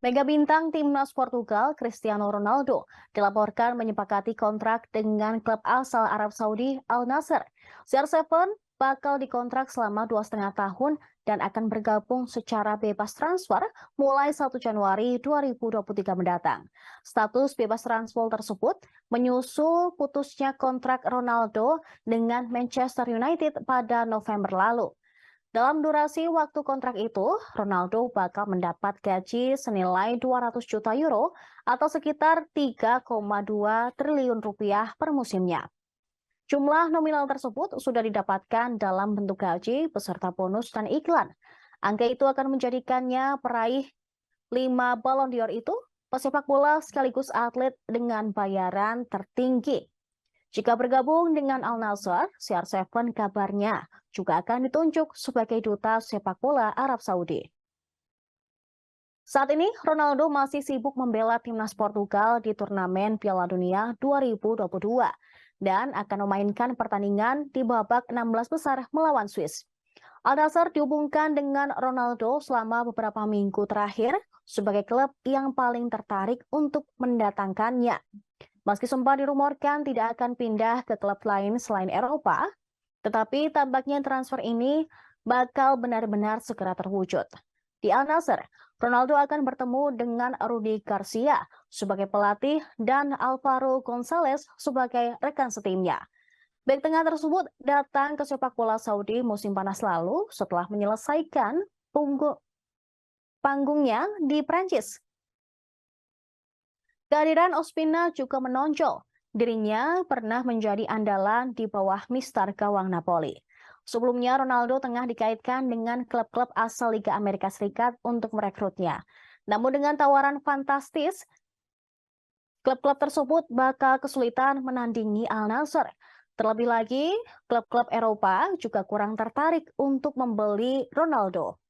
Mega bintang timnas Portugal, Cristiano Ronaldo, dilaporkan menyepakati kontrak dengan klub asal Arab Saudi Al Nassr. CR7 bakal dikontrak selama 2,5 tahun dan akan bergabung secara bebas transfer mulai 1 Januari 2023 mendatang. Status bebas transfer tersebut menyusul putusnya kontrak Ronaldo dengan Manchester United pada November lalu. Dalam durasi waktu kontrak itu, Ronaldo bakal mendapat gaji senilai 200 juta euro atau sekitar 3,2 triliun rupiah per musimnya. Jumlah nominal tersebut sudah didapatkan dalam bentuk gaji beserta bonus dan iklan. Angka itu akan menjadikannya peraih 5 Ballon d'Or itu pesepak bola sekaligus atlet dengan bayaran tertinggi. Jika bergabung dengan Al Nassr, CR7 kabarnya juga akan ditunjuk sebagai duta sepak bola Arab Saudi. Saat ini, Ronaldo masih sibuk membela timnas Portugal di turnamen Piala Dunia 2022 dan akan memainkan pertandingan di babak 16 besar melawan Swiss. Al Nassr dihubungkan dengan Ronaldo selama beberapa minggu terakhir sebagai klub yang paling tertarik untuk mendatangkannya. Meski sempat dirumorkan tidak akan pindah ke klub lain selain Eropa, tetapi tampaknya transfer ini bakal benar-benar segera terwujud. Di Al Nassr, Ronaldo akan bertemu dengan Rudi Garcia sebagai pelatih dan Alvaro Gonzalez sebagai rekan setimnya. Bek tengah tersebut datang ke sepak bola Saudi musim panas lalu setelah menyelesaikan panggungnya di Prancis. Kehadiran Ospina juga menonjol. Dirinya pernah menjadi andalan di bawah mister gawang Napoli. Sebelumnya, Ronaldo tengah dikaitkan dengan klub-klub asal Liga Amerika Serikat untuk merekrutnya. Namun dengan tawaran fantastis, klub-klub tersebut bakal kesulitan menandingi Al Nassr. Terlebih lagi, klub-klub Eropa juga kurang tertarik untuk membeli Ronaldo.